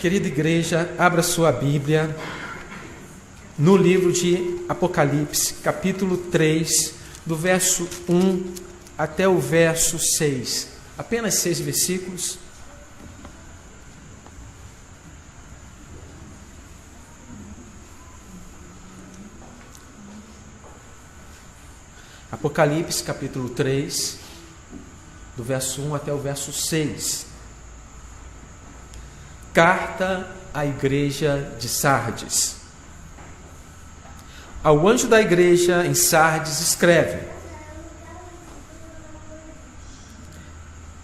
Querida igreja, abra sua Bíblia no livro de Apocalipse, capítulo 3, do verso 1 até o verso 6. Apenas 6 versículos. Apocalipse, capítulo 3, do verso 1 até o verso 6. Carta à igreja de Sardes. Ao anjo da igreja em Sardes escreve: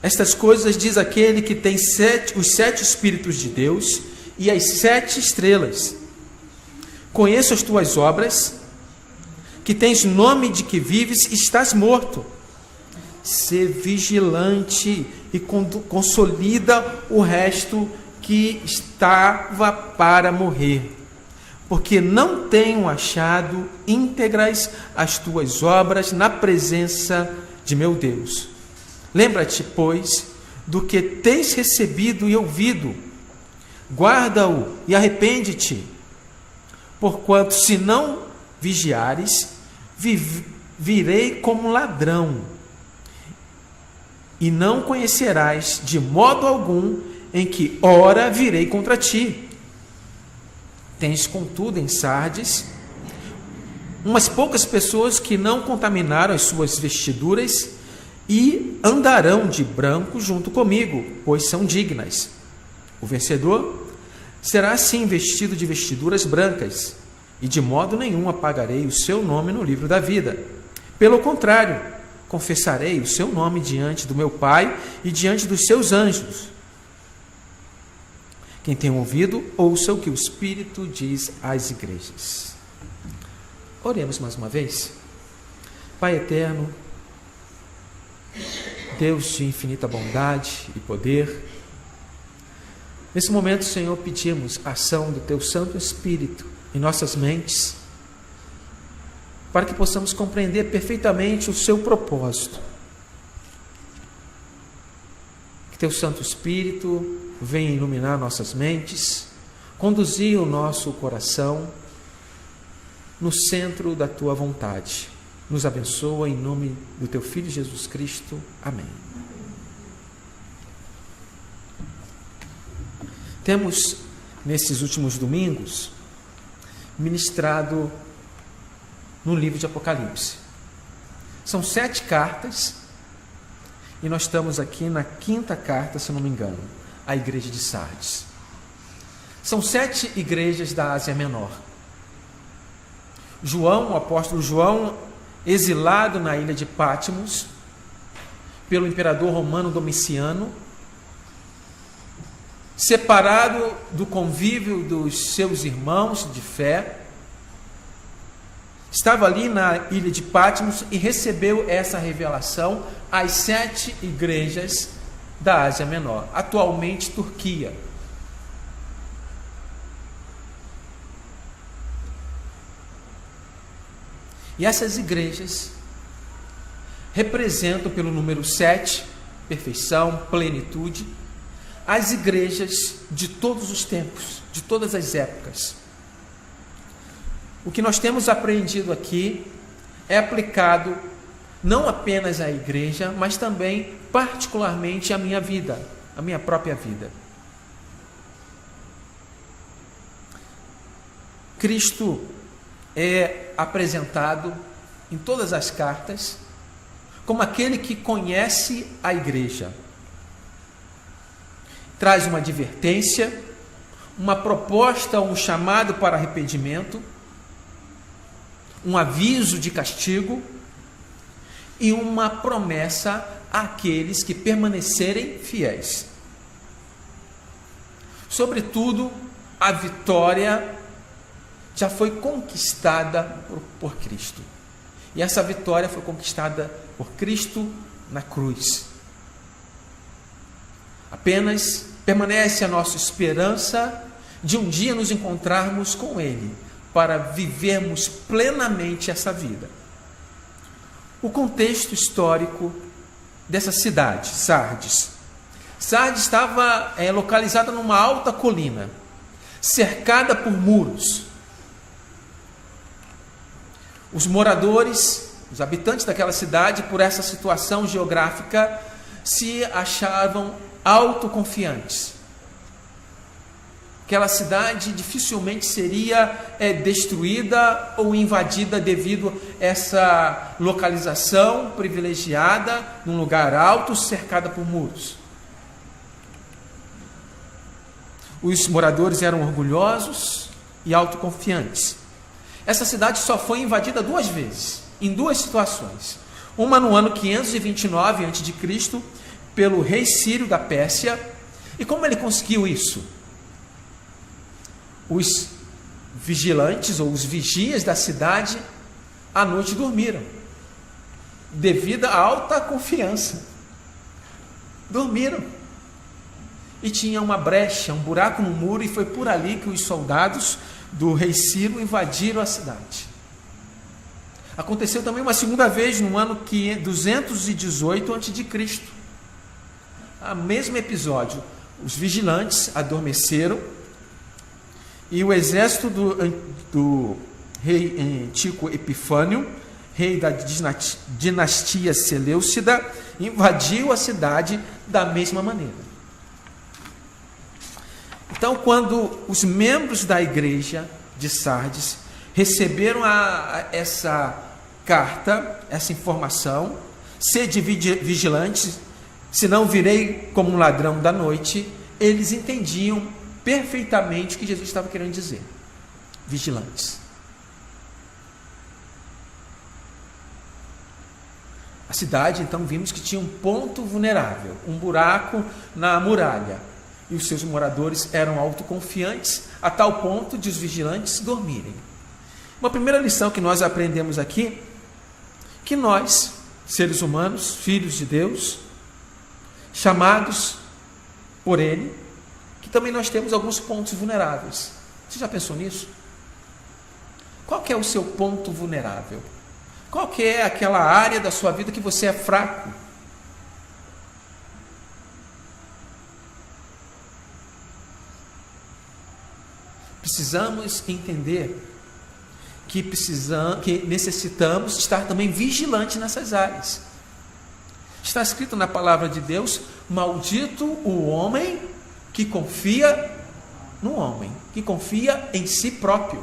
Estas coisas diz aquele que tem os 7 Espíritos de Deus e as 7 estrelas. Conheço as tuas obras, que tens nome de que vives e estás morto. Sê vigilante e consolida o resto que estava para morrer, porque não tenho achado íntegras as tuas obras na presença de meu Deus. Lembra-te, pois, do que tens recebido e ouvido, guarda-o e arrepende-te, porquanto se não vigiares, virei como ladrão, e não conhecerás de modo algum em que ora virei contra ti. Tens, contudo, em Sardes umas poucas pessoas que não contaminaram as suas vestiduras e andarão de branco junto comigo, pois são dignas. O vencedor será assim vestido de vestiduras brancas, e de modo nenhum apagarei o seu nome no livro da vida. Pelo contrário, confessarei o seu nome diante do meu Pai e diante dos seus anjos. Quem tem ouvido, ouça o que o Espírito diz às igrejas. Oremos mais uma vez. Pai eterno, Deus de infinita bondade e poder, nesse momento, Senhor, pedimos a ação do Teu Santo Espírito em nossas mentes, para que possamos compreender perfeitamente o Seu propósito. Que Teu Santo Espírito venha iluminar nossas mentes, conduzir o nosso coração no centro da Tua vontade. Nos abençoa em nome do Teu Filho Jesus Cristo. Amém. Temos, nesses últimos domingos, ministrado no livro de Apocalipse. São 7 cartas, e nós estamos aqui na 5ª carta, se não me engano, à igreja de Sardes. São 7 igrejas da Ásia Menor. João, o apóstolo João, exilado na ilha de Patmos pelo imperador romano Domiciano, separado do convívio dos seus irmãos de fé, estava ali na ilha de Patmos e recebeu essa revelação às 7 igrejas da Ásia Menor, atualmente Turquia. E essas igrejas representam, pelo número 7, perfeição, plenitude, as igrejas de todos os tempos, de todas as épocas. O que nós temos aprendido aqui é aplicado não apenas à igreja, mas também particularmente à minha vida, à minha própria vida. Cristo é apresentado em todas as cartas como aquele que conhece a igreja. Traz uma advertência, uma proposta, um chamado para arrependimento, um aviso de castigo e uma promessa àqueles que permanecerem fiéis. Sobretudo, a vitória já foi conquistada por Cristo. E essa vitória foi conquistada por Cristo na cruz. Apenas permanece a nossa esperança de um dia nos encontrarmos com Ele, para vivermos plenamente essa vida. O contexto histórico dessa cidade, Sardes. Sardes estava localizada numa alta colina, cercada por muros. Os moradores, os habitantes daquela cidade, por essa situação geográfica, se achavam autoconfiantes. Aquela cidade dificilmente seria destruída ou invadida devido a essa localização privilegiada, num lugar alto, cercada por muros. Os moradores eram orgulhosos e autoconfiantes. Essa cidade só foi invadida 2 vezes, em 2 situações. Uma no ano 529 a.C., pelo rei Sírio da Pérsia. E como ele conseguiu isso? Os vigilantes ou os vigias da cidade à noite dormiram, devido à alta confiança. Dormiram. E tinha uma brecha, um buraco no muro, e foi por ali que os soldados do rei Ciro invadiram a cidade. Aconteceu também uma segunda vez no ano 218 a.C. O mesmo episódio. Os vigilantes adormeceram e o exército do rei Antíoco Epifânio, rei da dinastia Seleucida, invadiu a cidade da mesma maneira. Então, quando os membros da igreja de Sardes receberam essa carta, essa informação, sede vigilantes, senão virei como um ladrão da noite, eles entendiam perfeitamente o que Jesus estava querendo dizer. Vigilantes. A cidade, então, vimos que tinha um ponto vulnerável, um buraco na muralha. E os seus moradores eram autoconfiantes a tal ponto de os vigilantes dormirem. Uma primeira lição que nós aprendemos aqui, que nós, seres humanos, filhos de Deus, chamados por Ele, que também nós temos alguns pontos vulneráveis. Você já pensou nisso? Qual que é o seu ponto vulnerável? Qual que é aquela área da sua vida que você é fraco? Precisamos entender que necessitamos estar também vigilantes nessas áreas. Está escrito na palavra de Deus: maldito o homem que confia no homem, que confia em si próprio.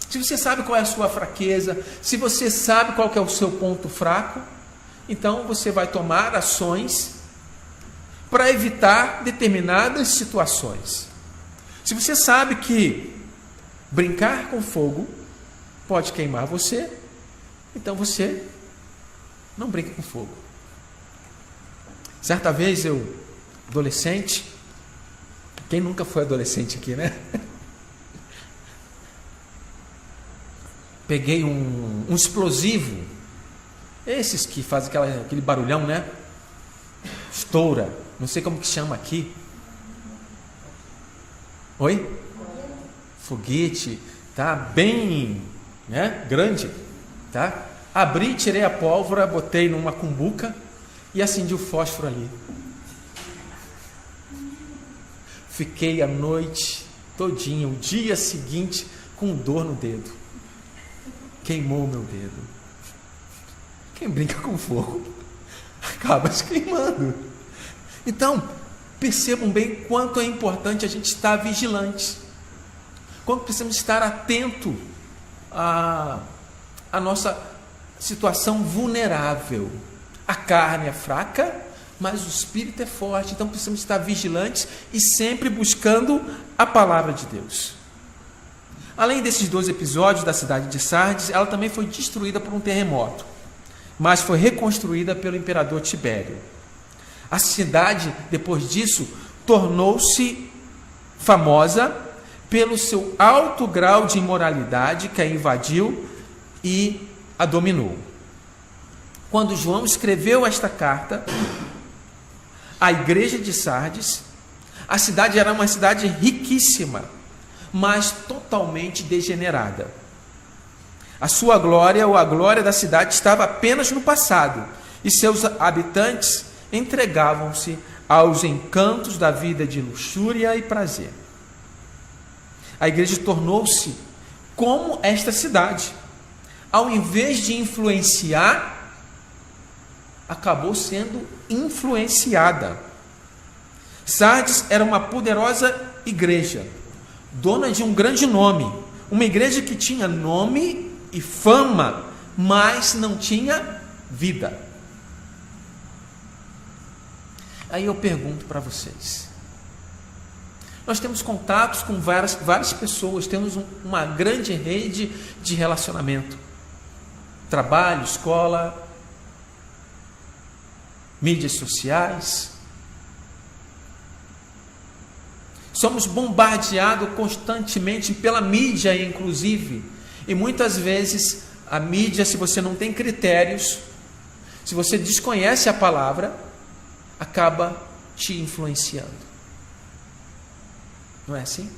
Se você sabe qual é a sua fraqueza, se você sabe qual que é o seu ponto fraco, então você vai tomar ações para evitar determinadas situações. Se você sabe que brincar com fogo pode queimar você, então você não brinca com fogo. Certa vez eu, adolescente, quem nunca foi adolescente aqui, né? Peguei um explosivo, esses que fazem aquele barulhão, né? Estoura, não sei como que chama aqui. Oi? Foguete, tá? Bem, né? Grande, tá? Abri, tirei a pólvora, botei numa cumbuca e acendi o fósforo ali. Fiquei a noite todinha, o dia seguinte, com dor no dedo. Queimou o meu dedo. Quem brinca com fogo acaba se queimando. Então, percebam bem quanto é importante a gente estar vigilante, quanto precisamos estar atento à nossa situação vulnerável. A carne é fraca, mas o espírito é forte, então precisamos estar vigilantes e sempre buscando a palavra de Deus. Além desses 2 episódios da cidade de Sardes, ela também foi destruída por um terremoto, mas foi reconstruída pelo imperador Tibério. A cidade, depois disso, tornou-se famosa pelo seu alto grau de imoralidade que a invadiu e a dominou. Quando João escreveu esta carta à igreja de Sardes, a cidade era uma cidade riquíssima, mas totalmente degenerada. A sua glória, ou a glória da cidade, estava apenas no passado, e seus habitantes entregavam-se aos encantos da vida de luxúria e prazer. A igreja tornou-se como esta cidade. Ao invés de influenciar, acabou sendo influenciada. Sardes era uma poderosa igreja, dona de um grande nome, uma igreja que tinha nome e fama, mas não tinha vida. Aí eu pergunto para vocês, nós temos contatos com várias pessoas, temos uma grande rede de relacionamento, trabalho, escola, mídias sociais. Somos bombardeados constantemente pela mídia, inclusive, e muitas vezes a mídia, se você não tem critérios, se você desconhece a palavra, acaba te influenciando. Não é assim?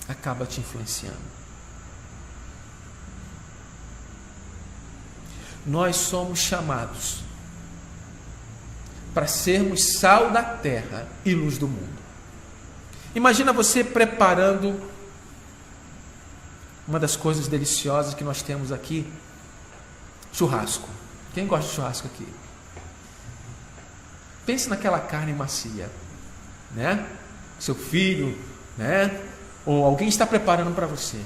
Acaba te influenciando. Nós somos chamados para sermos sal da terra e luz do mundo. Imagina você preparando uma das coisas deliciosas que nós temos aqui, churrasco. Quem gosta de churrasco aqui? Pense naquela carne macia, né? Seu filho, né? Ou alguém está preparando para você.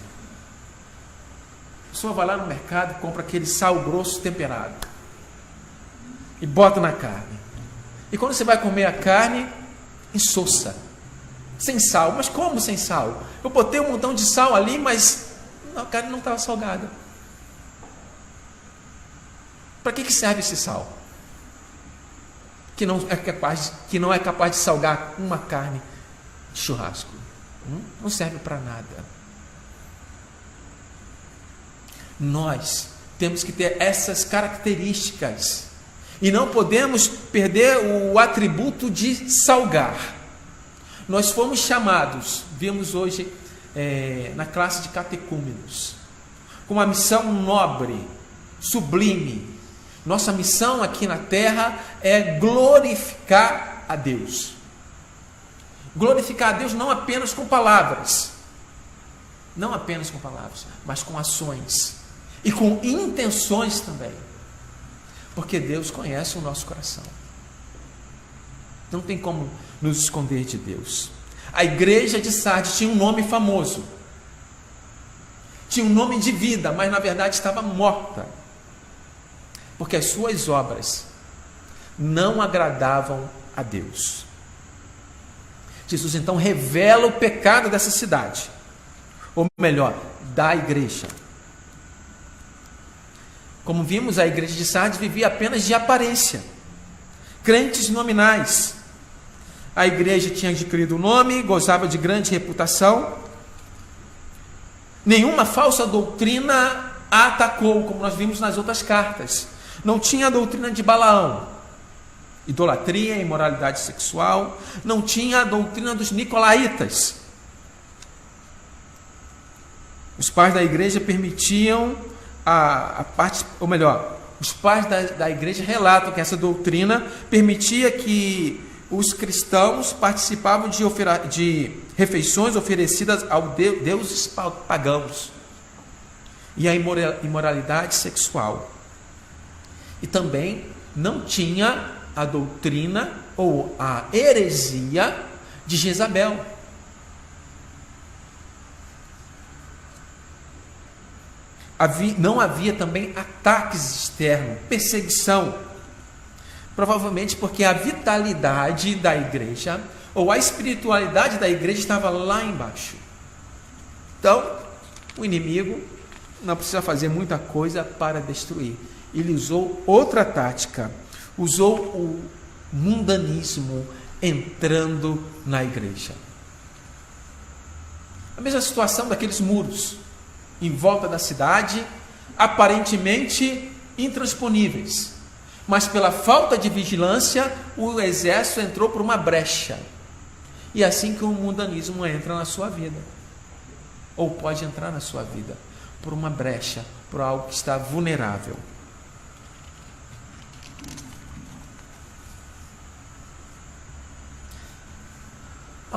A pessoa vai lá no mercado e compra aquele sal grosso temperado e bota na carne. E quando você vai comer a carne, insossa, sem sal. Mas como sem sal? Eu botei um montão de sal ali, mas a carne não estava salgada. Para que serve esse sal? Que não é capaz de salgar uma carne de churrasco. Não serve para nada. Nós temos que ter essas características e não podemos perder o atributo de salgar. Nós fomos chamados, vimos hoje na classe de catecúmenos, com uma missão nobre, sublime. Nossa missão aqui na terra é glorificar a Deus. Glorificar a Deus não apenas com palavras, mas com ações e com intenções também, porque Deus conhece o nosso coração. Não tem como nos esconder de Deus. A igreja de Sardes tinha um nome famoso, tinha um nome de vida, mas na verdade estava morta, porque as suas obras não agradavam a Deus. Jesus então revela o pecado dessa cidade, ou melhor, da igreja. Como vimos, a igreja de Sardes vivia apenas de aparência, crentes nominais. A igreja tinha adquirido o nome, gozava de grande reputação. Nenhuma falsa doutrina a atacou, como nós vimos nas outras cartas. Não tinha a doutrina de Balaão, idolatria, imoralidade sexual. Não tinha a doutrina dos nicolaítas. Os pais da igreja permitiam os pais da igreja relatam que essa doutrina permitia que os cristãos participavam de refeições oferecidas aos deuses pagãos e a imoralidade sexual. E também não tinha a doutrina ou a heresia de Jezabel. Não havia também ataques externos, perseguição, provavelmente porque a vitalidade da igreja ou a espiritualidade da igreja estava lá embaixo. Então, o inimigo não precisa fazer muita coisa para destruir. Ele usou outra tática, usou o mundanismo entrando na igreja. A mesma situação daqueles muros em volta da cidade, aparentemente intransponíveis, mas pela falta de vigilância, o exército entrou por uma brecha. E é assim que o mundanismo entra na sua vida, ou pode entrar na sua vida, por uma brecha, por algo que está vulnerável.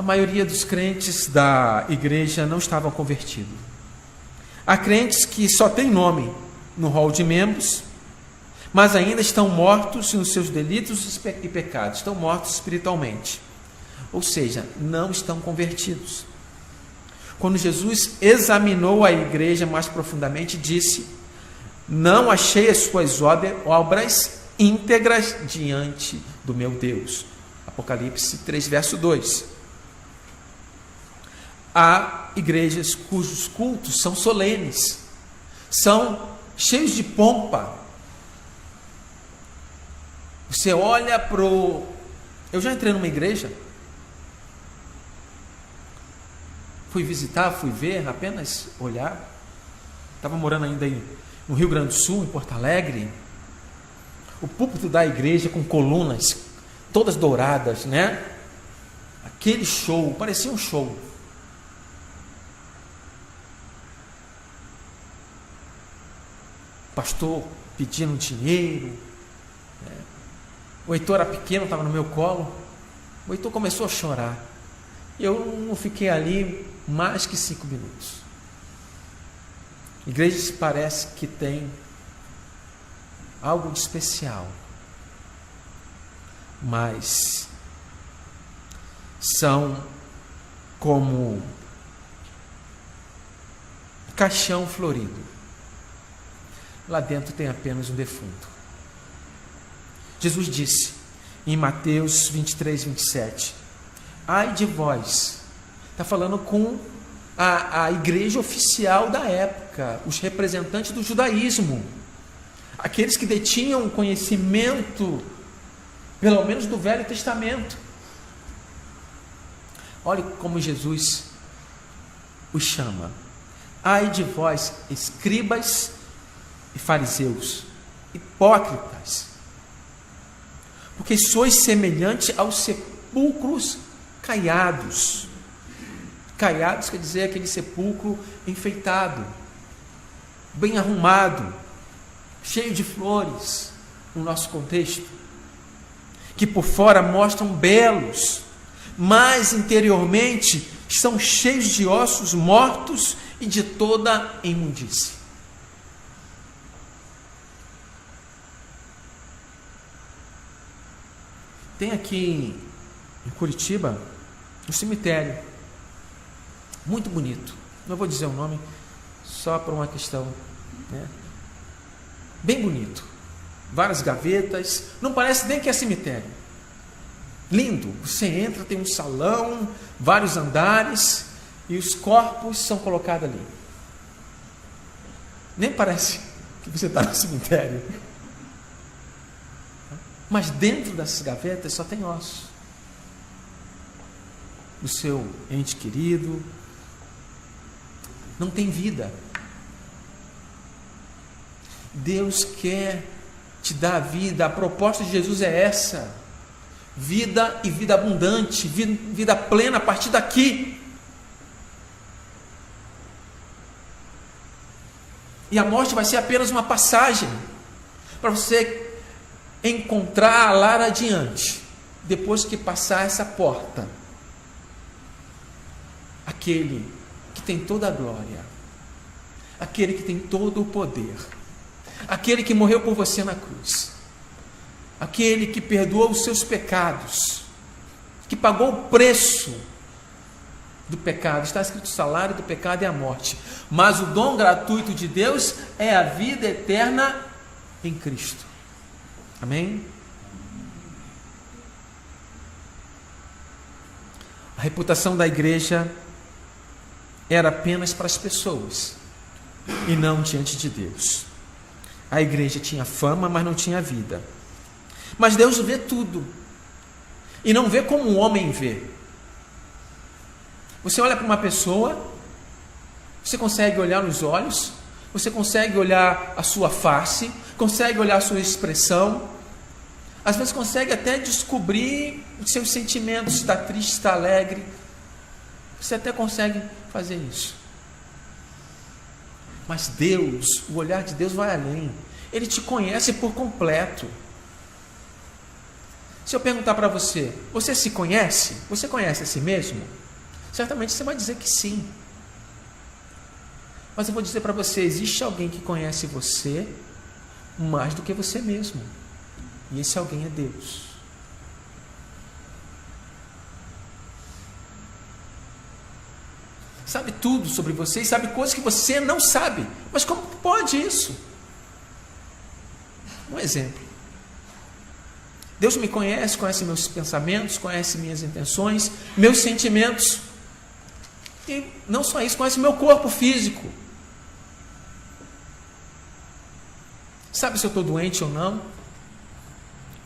A maioria dos crentes da igreja não estavam convertidos. Há crentes que só têm nome no rol de membros, mas ainda estão mortos nos seus delitos e pecados, estão mortos espiritualmente. Ou seja, não estão convertidos. Quando Jesus examinou a igreja mais profundamente, disse: não achei as suas obras íntegras diante do meu Deus. Apocalipse 3, verso 2. Há igrejas cujos cultos são solenes, são cheios de pompa. Você olha para o... Eu já entrei numa igreja, fui visitar, fui ver, apenas olhar. Estava morando ainda no Rio Grande do Sul, em Porto Alegre. O púlpito da igreja com colunas todas douradas, né? Aquele show, parecia um show. Pastor pedindo dinheiro, né? O Heitor era pequeno, estava no meu colo. O Heitor começou a chorar. Eu não fiquei ali mais que 5 minutos. Igrejas parece que tem algo de especial, mas são como caixão florido. Lá dentro tem apenas um defunto. Jesus disse em Mateus 23, 27: ai de vós. Está falando com a igreja oficial da época, os representantes do judaísmo, aqueles que detinham conhecimento, pelo menos do Velho Testamento. Olhe como Jesus os chama: ai de vós, escribas e fariseus, hipócritas, porque sois semelhante aos sepulcros caiados. Caiados quer dizer aquele sepulcro enfeitado, bem arrumado, cheio de flores, no nosso contexto, que por fora mostram belos, mas interiormente estão cheios de ossos mortos e de toda imundície. Tem aqui em Curitiba um cemitério muito bonito. Não vou dizer o nome, só por uma questão, né? Bem bonito. Várias gavetas. Não parece nem que é cemitério. Lindo. Você entra, tem um salão, vários andares, e os corpos são colocados ali. Nem parece que você está no cemitério. Mas dentro dessas gavetas só tem ossos do seu ente querido. Não tem vida. Deus quer te dar vida. A proposta de Jesus é essa: vida e vida abundante, vida plena a partir daqui. E a morte vai ser apenas uma passagem para você encontrar lá adiante, depois que passar essa porta, aquele que tem toda a glória, aquele que tem todo o poder, aquele que morreu por você na cruz, aquele que perdoou os seus pecados, que pagou o preço do pecado. Está escrito: o salário do pecado é a morte, mas o dom gratuito de Deus é a vida eterna em Cristo. Amém? A reputação da igreja era apenas para as pessoas e não diante de Deus. A igreja tinha fama, mas não tinha vida. Mas Deus vê tudo e não vê como um homem vê. Você olha para uma pessoa, você consegue olhar nos olhos, você consegue olhar a sua face, consegue olhar a sua expressão, às vezes consegue até descobrir os seus sentimentos, se está triste, se está alegre. Você até consegue fazer isso. Mas Deus, o olhar de Deus vai além. Ele te conhece por completo. Se eu perguntar para você, você se conhece? Você conhece a si mesmo? Certamente você vai dizer que sim. Mas eu vou dizer para você, existe alguém que conhece você mais do que você mesmo. E esse alguém é Deus. Sabe tudo sobre você e sabe coisas que você não sabe. Mas como pode isso? Um exemplo. Deus me conhece, conhece meus pensamentos, conhece minhas intenções, meus sentimentos. E não só isso, conhece meu corpo físico. Sabe se eu estou doente ou não?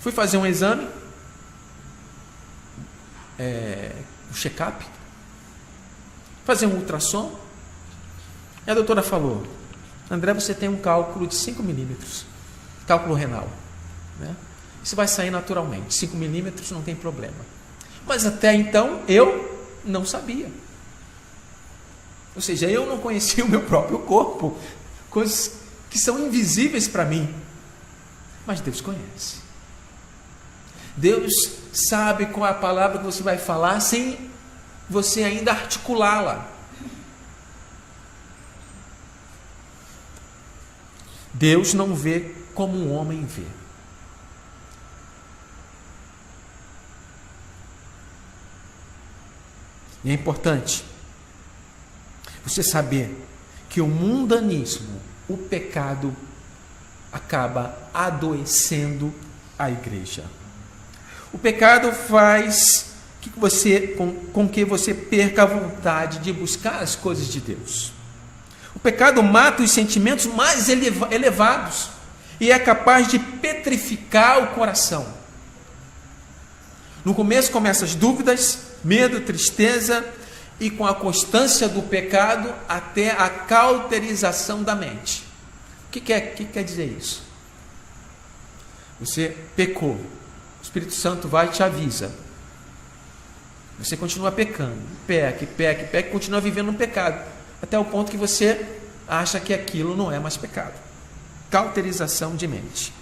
Fui fazer um exame, um check-up, fazer um ultrassom. E a doutora falou, André, você tem um cálculo de 5 milímetros, cálculo renal, né? Isso vai sair naturalmente, 5 milímetros não tem problema. Mas até então eu não sabia. Ou seja, eu não conhecia o meu próprio corpo, coisas que são invisíveis para mim. Mas Deus conhece. Deus sabe qual é a palavra que você vai falar sem você ainda articulá-la. Deus não vê como um homem vê. E é importante você saber que o mundanismo, o pecado, acaba adoecendo a igreja. O pecado faz com que você perca a vontade de buscar as coisas de Deus. O pecado mata os sentimentos mais elevados e é capaz de petrificar o coração. No começo começam as dúvidas, medo, tristeza, e com a constância do pecado até a cauterização da mente. O que quer dizer isso? Você pecou, o Espírito Santo vai e te avisa. Você continua pecando, peca, continua vivendo no pecado, até o ponto que você acha que aquilo não é mais pecado. Cauterização de mente.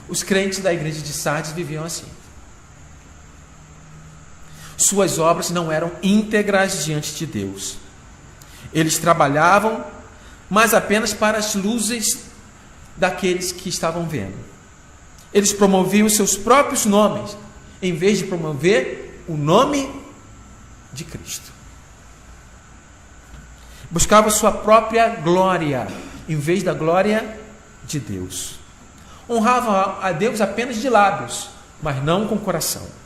Os crentes da igreja de Sardes viviam assim. Suas obras não eram íntegras diante de Deus. Eles trabalhavam, mas apenas para as luzes daqueles que estavam vendo. Eles promoviam seus próprios nomes, em vez de promover o nome de Cristo. Buscavam sua própria glória, em vez da glória de Deus. Honravam a Deus apenas de lábios, mas não com o coração.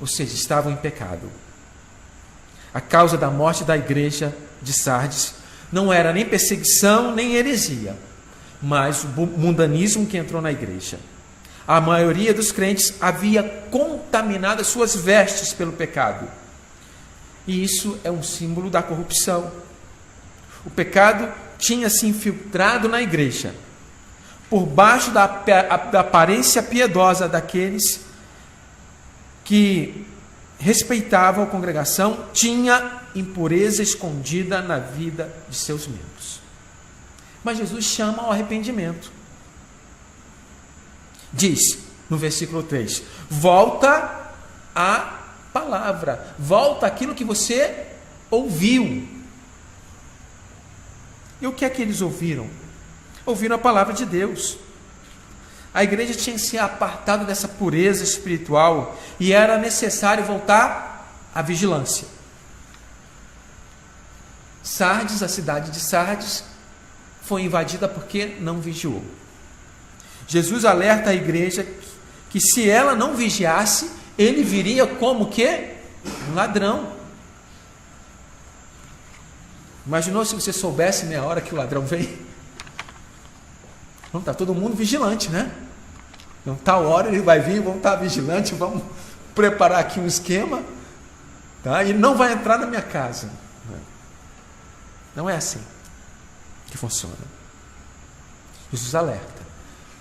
Ou seja, estavam em pecado. A causa da morte da igreja de Sardes não era nem perseguição, nem heresia, mas o mundanismo que entrou na igreja. A maioria dos crentes havia contaminado as suas vestes pelo pecado. E isso é um símbolo da corrupção. O pecado tinha se infiltrado na igreja, por baixo da aparência piedosa daqueles que respeitavam a congregação, tinha impureza escondida na vida de seus membros. Mas Jesus chama ao arrependimento. Diz no versículo 3: volta à palavra, volta àquilo que você ouviu. E o que é que eles ouviram? Ouviram a palavra de Deus. A igreja tinha se apartado dessa pureza espiritual e era necessário voltar à vigilância. Sardes, a cidade de Sardes, foi invadida porque não vigiou. Jesus alerta a igreja que se ela não vigiasse, ele viria como que? Um ladrão. Imaginou se você soubesse meia hora que o ladrão vem? Não, está todo mundo vigilante, né? Então, tal hora ele vai vir, vamos estar vigilante, vamos preparar aqui um esquema, tá? E não vai entrar na minha casa. Não é assim que funciona. Jesus alerta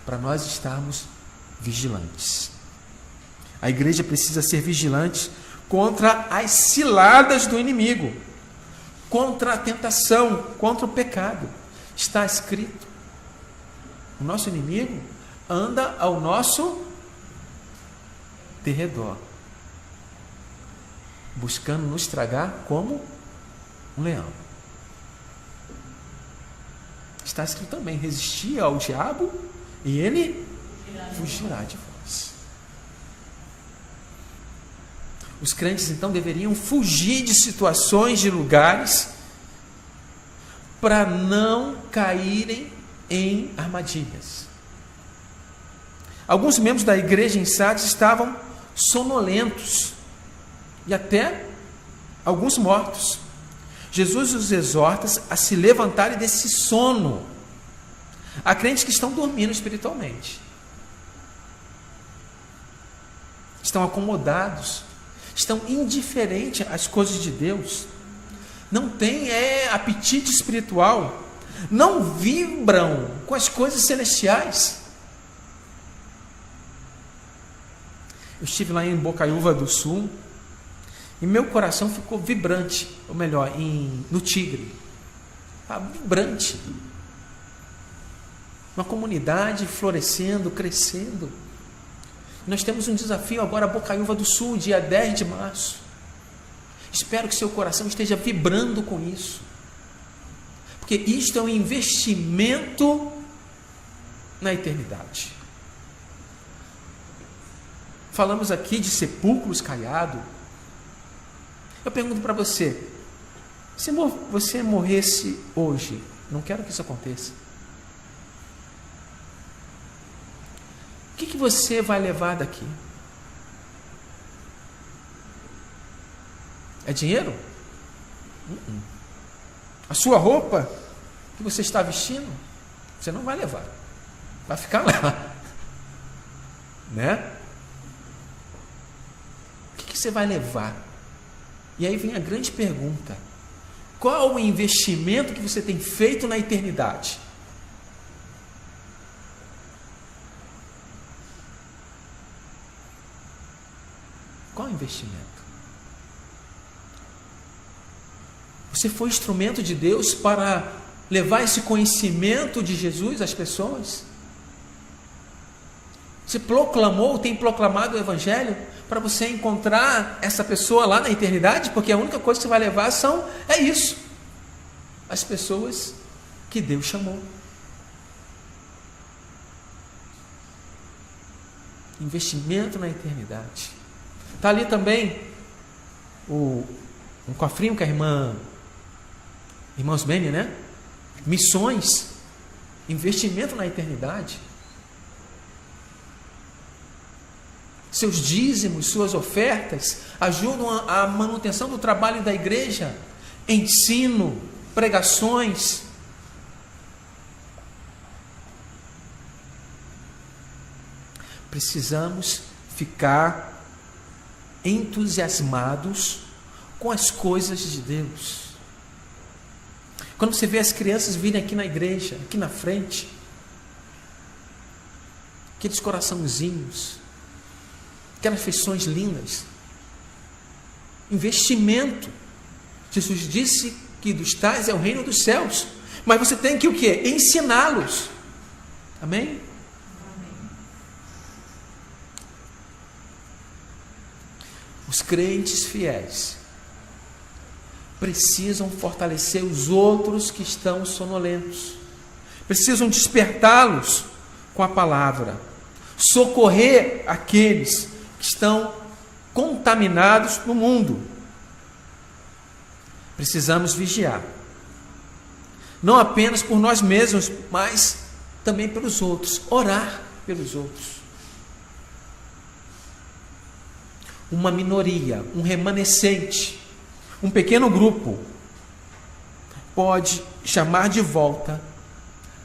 para nós estarmos vigilantes. A igreja precisa ser vigilante contra as ciladas do inimigo, contra a tentação, contra o pecado. Está escrito: o nosso inimigo anda ao nosso derredor, buscando nos tragar como um leão. Está escrito também: resistir ao diabo e ele fugirá de vós. Os crentes então deveriam fugir de situações, de lugares, para não caírem em armadilhas. Alguns membros da igreja em Sardes estavam sonolentos e até alguns mortos. Jesus os exorta a se levantarem desse sono. Há crentes que estão dormindo espiritualmente, estão acomodados, estão indiferentes às coisas de Deus, não têm apetite espiritual, não vibram com as coisas celestiais. Eu estive lá em Bocaiúva do Sul e meu coração ficou vibrante, ou melhor, no Tigre, vibrante. Uma comunidade florescendo, crescendo. Nós temos um desafio agora, Bocaiúva do Sul, dia 10 de março. Espero que seu coração esteja vibrando com isso, porque isto é um investimento na eternidade. Falamos aqui de sepulcros caiados. Eu pergunto para você: se você morresse hoje, não quero que isso aconteça, o que você vai levar daqui? É dinheiro? A sua roupa que você está vestindo, você não vai levar, vai ficar lá, né? O que você vai levar? E aí vem a grande pergunta: qual o investimento que você tem feito na eternidade? Qual o investimento? Você foi instrumento de Deus para levar esse conhecimento de Jesus às pessoas? Você proclamou, tem proclamado o Evangelho para você encontrar essa pessoa lá na eternidade? Porque a única coisa que você vai levar é isso: as pessoas que Deus chamou. Investimento na eternidade. Está ali também um cofrinho que a irmãos Bene, né? Missões, investimento na eternidade. Seus dízimos, suas ofertas ajudam a manutenção do trabalho da igreja, ensino, pregações. Precisamos ficar entusiasmados com as coisas de Deus. Quando você vê as crianças virem aqui na igreja, aqui na frente, aqueles coraçãozinhos, aquelas feições lindas, investimento. Jesus disse que dos tais é o reino dos céus, mas você tem que o quê? Ensiná-los. Amém? Os crentes fiéis precisam fortalecer os outros que estão sonolentos, precisam despertá-los com a palavra, socorrer aqueles que estão contaminados no mundo. Precisamos vigiar, não apenas por nós mesmos, mas também pelos outros, orar pelos outros. Uma minoria, um remanescente, um pequeno grupo pode chamar de volta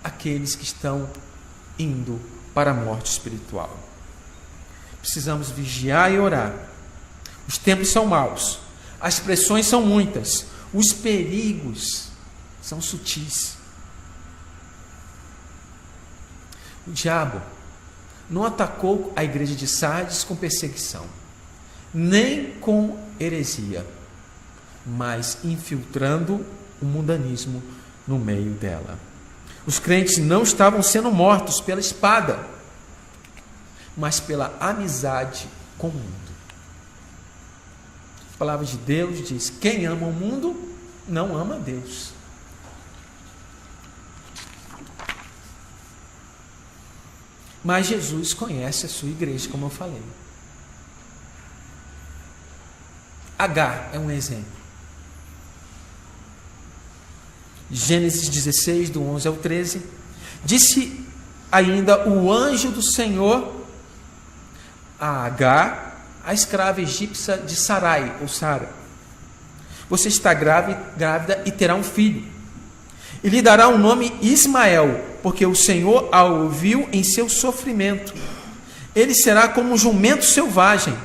aqueles que estão indo para a morte espiritual. Precisamos vigiar e orar. Os tempos são maus, as pressões são muitas, os perigos são sutis. O diabo não atacou a igreja de Sardes com perseguição, nem com heresia, mas infiltrando o mundanismo no meio dela. Os crentes não estavam sendo mortos pela espada, mas pela amizade com o mundo. A palavra de Deus diz: quem ama o mundo não ama Deus. Mas Jesus conhece a sua igreja, como eu falei. Agar é um exemplo. Gênesis 16, do 11 ao 13. Disse ainda o anjo do Senhor a Agar, a escrava egípcia de Sarai, ou Sara: você está grávida e terá um filho, e lhe dará o nome Ismael, porque o Senhor a ouviu em seu sofrimento. Ele será como um jumento selvagem.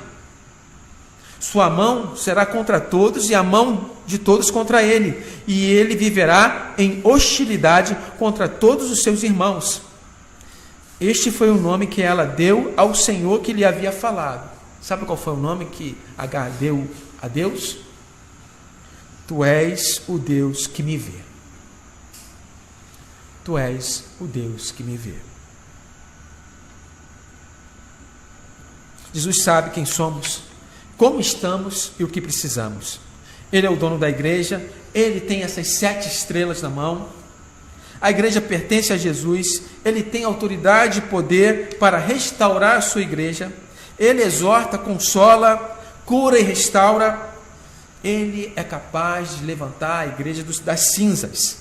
Sua mão será contra todos e a mão de todos contra ele, e ele viverá em hostilidade contra todos os seus irmãos. Este foi o nome que ela deu ao Senhor que lhe havia falado. Sabe qual foi o nome que Agar deu a Deus? Tu és o Deus que me vê. Tu és o Deus que me vê. Jesus sabe quem somos, como estamos e o que precisamos. Ele é o dono da igreja, ele tem essas 7 estrelas na mão. A igreja pertence a Jesus, ele tem autoridade e poder para restaurar a sua igreja. Ele exorta, consola, cura e restaura. Ele é capaz de levantar a igreja das cinzas.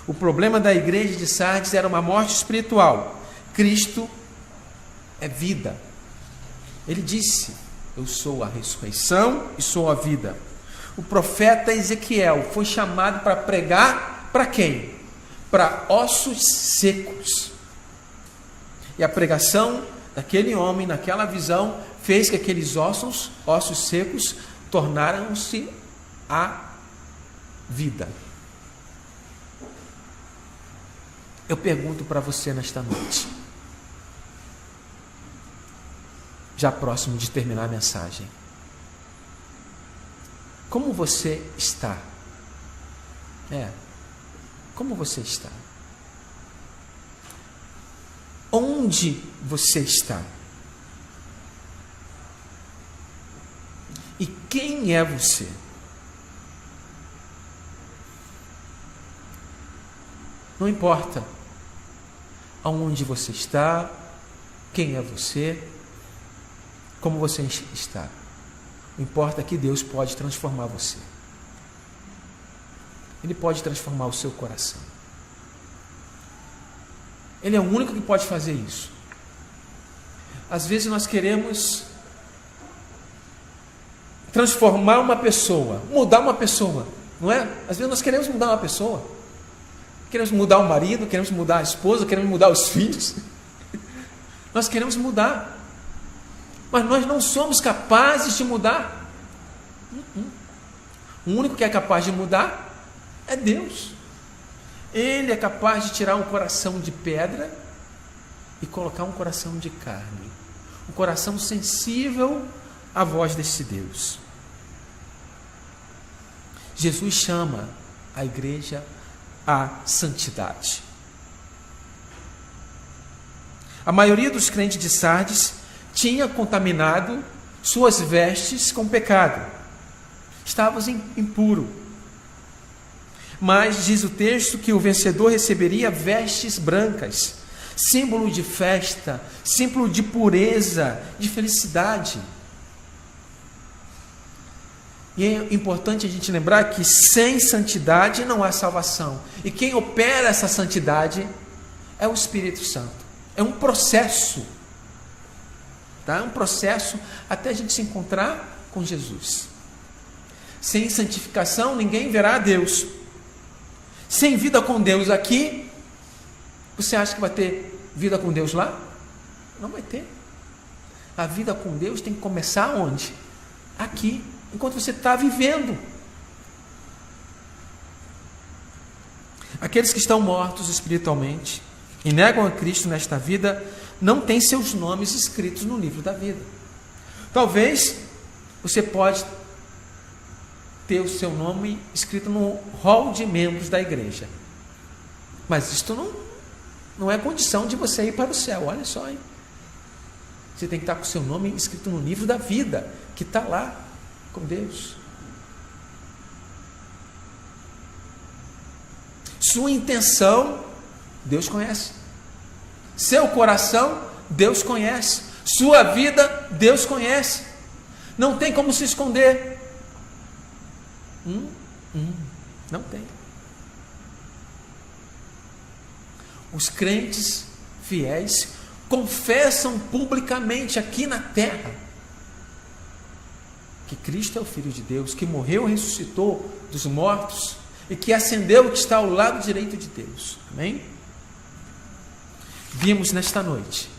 O problema da igreja de Sardes era uma morte espiritual. Cristo é vida. Ele disse: eu sou a ressurreição e sou a vida. O profeta Ezequiel foi chamado para pregar para quem? Para ossos secos. E a pregação daquele homem, naquela visão, fez que aqueles ossos secos, tornaram-se a vida. Eu pergunto para você nesta noite, já próximo de terminar a mensagem: como você está? Como você está? Onde você está? E quem é você? Não importa aonde você está, quem é você, como você está. O que importa é que Deus pode transformar você. Ele pode transformar o seu coração. Ele é o único que pode fazer isso. Às vezes nós queremos transformar uma pessoa, mudar uma pessoa, não é? Às vezes nós queremos mudar uma pessoa. Queremos mudar o marido, queremos mudar a esposa, queremos mudar os filhos. Nós queremos mudar. Mas nós não somos capazes de mudar. O único que é capaz de mudar é Deus. Ele é capaz de tirar um coração de pedra e colocar um coração de carne. Um coração sensível à voz desse Deus. Jesus chama a igreja à santidade. A maioria dos crentes de Sardes tinha contaminado suas vestes com pecado. Estavam impuro. Mas diz o texto que o vencedor receberia vestes brancas, símbolo de festa, símbolo de pureza, de felicidade. E é importante a gente lembrar que sem santidade não há salvação. E quem opera essa santidade é o Espírito Santo. É um processo. Tá? É um processo até a gente se encontrar com Jesus. Sem santificação ninguém verá a Deus. Sem vida com Deus aqui, você acha que vai ter vida com Deus lá? Não vai ter. A vida com Deus tem que começar onde? Aqui, enquanto você está vivendo. Aqueles que estão mortos espiritualmente e negam a Cristo nesta vida, não têm seus nomes escritos no livro da vida. Talvez você pode ter o seu nome escrito no rol de membros da igreja. Mas isto não é condição de você ir para o céu. Olha só, hein? Você tem que estar com o seu nome escrito no livro da vida, que está lá com Deus. Sua intenção, Deus conhece. Seu coração, Deus conhece. Sua vida, Deus conhece. Não tem como se esconder. Não tem. Os crentes fiéis confessam publicamente aqui na terra que Cristo é o Filho de Deus, que morreu e ressuscitou dos mortos e que ascendeu, que está ao lado direito de Deus. Amém? Vimos nesta noite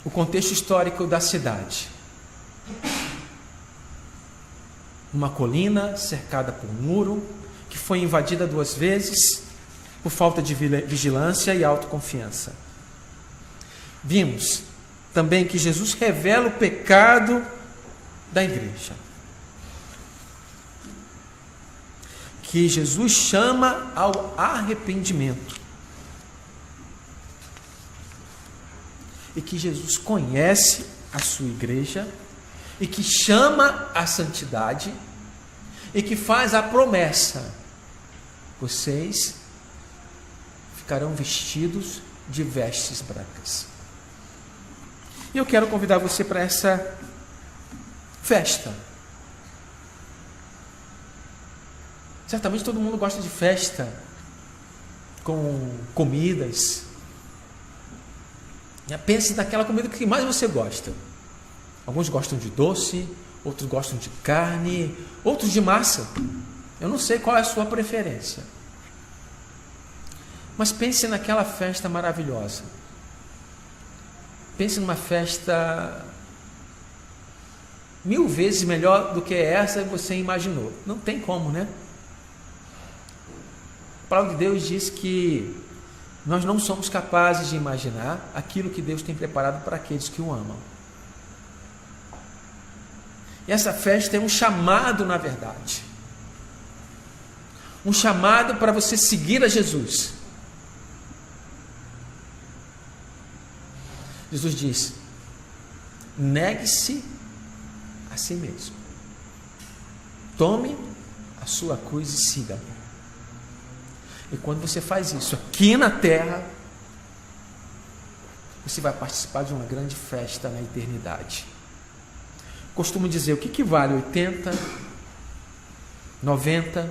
o contexto histórico da cidade. Uma colina cercada por um muro, que foi invadida 2 vezes por falta de vigilância e autoconfiança. Vimos também que Jesus revela o pecado da igreja. Que Jesus chama ao arrependimento. E que Jesus conhece a sua igreja e que chama a santidade e que faz a promessa: vocês ficarão vestidos de vestes brancas. E eu quero convidar você para essa festa. Certamente todo mundo gosta de festa com comidas. Pense naquela comida que mais você gosta. Alguns gostam de doce, outros gostam de carne, outros de massa. Eu não sei qual é a sua preferência. Mas pense naquela festa maravilhosa. Pense numa festa 1000 vezes melhor do que essa que você imaginou. Não tem como, né? A palavra de Deus diz que nós não somos capazes de imaginar aquilo que Deus tem preparado para aqueles que o amam. E essa festa é um chamado, na verdade. Um chamado para você seguir a Jesus. Jesus diz: negue-se a si mesmo. Tome a sua cruz e siga-me. E quando você faz isso aqui na terra, você vai participar de uma grande festa na eternidade. Costumo dizer, o que vale 80, 90,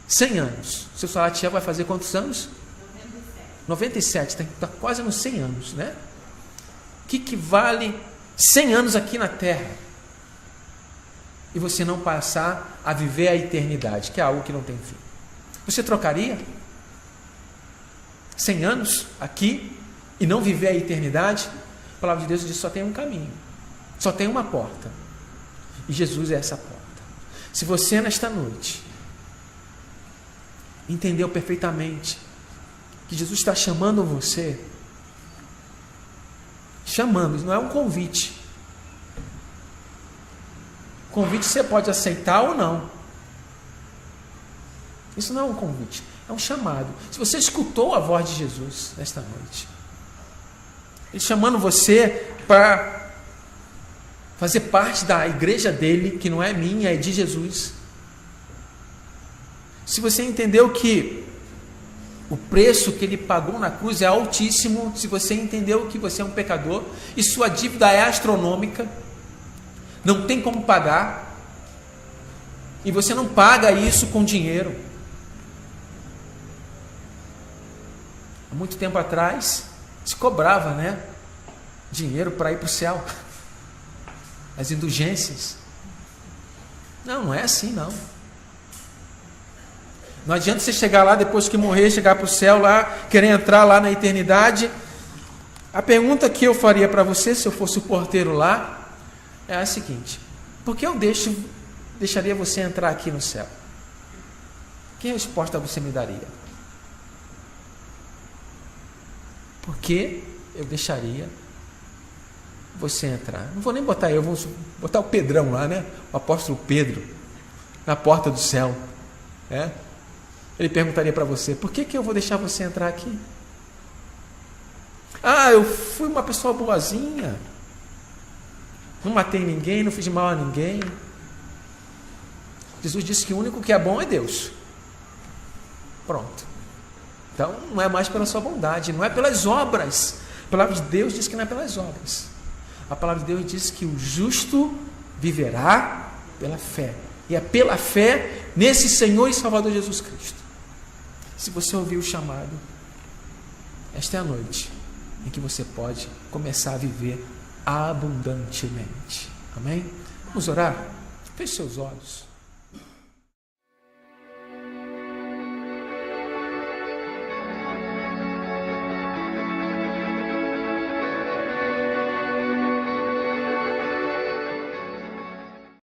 100 anos? Seu Salatiel vai fazer quantos anos? 97, está quase nos 100 anos, né? O que vale 100 anos aqui na terra? E você não passar a viver a eternidade, que é algo que não tem fim. Você trocaria 100 anos aqui e não viver a eternidade? A palavra de Deus diz que só tem um caminho, só tem uma porta, e Jesus é essa porta. Se você nesta noite entendeu perfeitamente que Jesus está chamando você, chamando, isso não é um convite. Convite você pode aceitar ou não. Isso não é um convite, é um chamado. Se você escutou a voz de Jesus nesta noite, Ele chamando você para fazer parte da igreja dele, que não é minha, é de Jesus. Se você entendeu que o preço que Ele pagou na cruz é altíssimo, se você entendeu que você é um pecador e sua dívida é astronômica, não tem como pagar, e você não paga isso com dinheiro. Há muito tempo atrás se cobrava, né, dinheiro para ir para o céu, as indulgências. Não é assim, não. Não adianta você chegar lá depois que morrer, chegar para o céu lá, querer entrar lá na eternidade. A pergunta que eu faria para você, se eu fosse o porteiro lá, é a seguinte: por que eu deixaria você entrar aqui no céu? Que resposta você me daria? Por que eu deixaria você entrar. Não vou nem botar eu, vou botar o Pedrão lá, né? O apóstolo Pedro, na porta do céu. Né? Ele perguntaria para você: por que eu vou deixar você entrar aqui? Ah, eu fui uma pessoa boazinha. Não matei ninguém, não fiz mal a ninguém. Jesus disse que o único que é bom é Deus. Pronto. Então não é mais pela sua bondade, não é pelas obras. A palavra de Deus diz que não é pelas obras. A palavra de Deus diz que o justo viverá pela fé. E é pela fé nesse Senhor e Salvador Jesus Cristo. Se você ouvir o chamado, esta é a noite em que você pode começar a viver abundantemente. Amém? Vamos orar? Feche seus olhos.